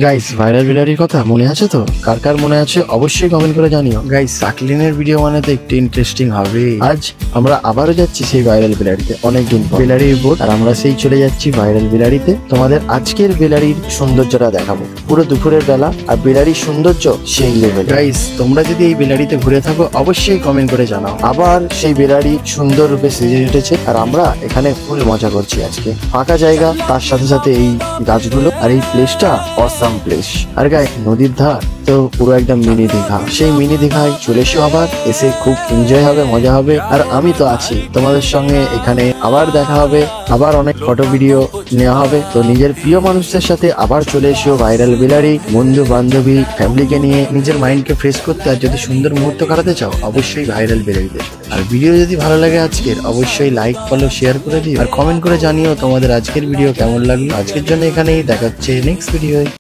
Guys viral বিলারির কথা মনে আছে তো? কার কার মনে আছে অবশ্যই কমেন্ট করে জানিও। গাইস সাকলিনের ভিডিও মানে তো একটু ইন্টারেস্টিং হবে। আজ আমরা আবারও যাচ্ছি সেই ভাইরাল বিলারিতে, অনেকদিন পর বিলারির বোট, আর আমরা সেই চলে যাচ্ছি ভাইরাল বিলারিতে। তোমাদের আজকের বিলারির সৌন্দর্যটা দেখাবো পুরো দুপুরের বেলা, আর বিলারির সৌন্দর্য সেই লেভেল। গাইস তোমরা যদি এই বিলারিতে ঘুরে থাকো অবশ্যই কমেন্ট করে জানাও। আবার সেই বিলারি সুন্দর রূপে সেজে উঠেছে, আর আমরা এখানে ফুল মজা করছি। আজকে ফাঁকা জায়গা, তার সাথে সাথে এই গাছগুলো, আর এই প্লেসটা অসাম প্লেস। আর গাইস নদীর ধার তো পুরো একদম মিনি দীঘা। সেই মিনি দীঘায় চলে এসো, আবার এসে খুব এনজয় হবে, মজা হবে। আর আমি তো আছি তোমাদের সঙ্গে এখানে, আবার দেখা হবে, আবার অনেক ফটো ভিডিও নেওয়া হবে। তো নিজের প্রিয় মানুষদের সাথে আবার চলে এসো ভাইরাল বিলারি, বন্ধু বান্ধবী ফ্যামিলিকে নিয়ে নিজের মাইন্ডকে ফ্রেশ করতে। আর যদি সুন্দর মুহূর্ত কাটাতে চাও অবশ্যই ভাইরাল বিলারিতে। আর ভিডিও যদি ভালো লাগে আজকের, অবশ্যই লাইক ফলো শেয়ার করে দিও, আর কমেন্ট করে জানিও তোমাদের আজকের ভিডিও কেমন লাগলো। আজকের জন্য এখানেই, দেখা হচ্ছে নেক্সট ভিডিও।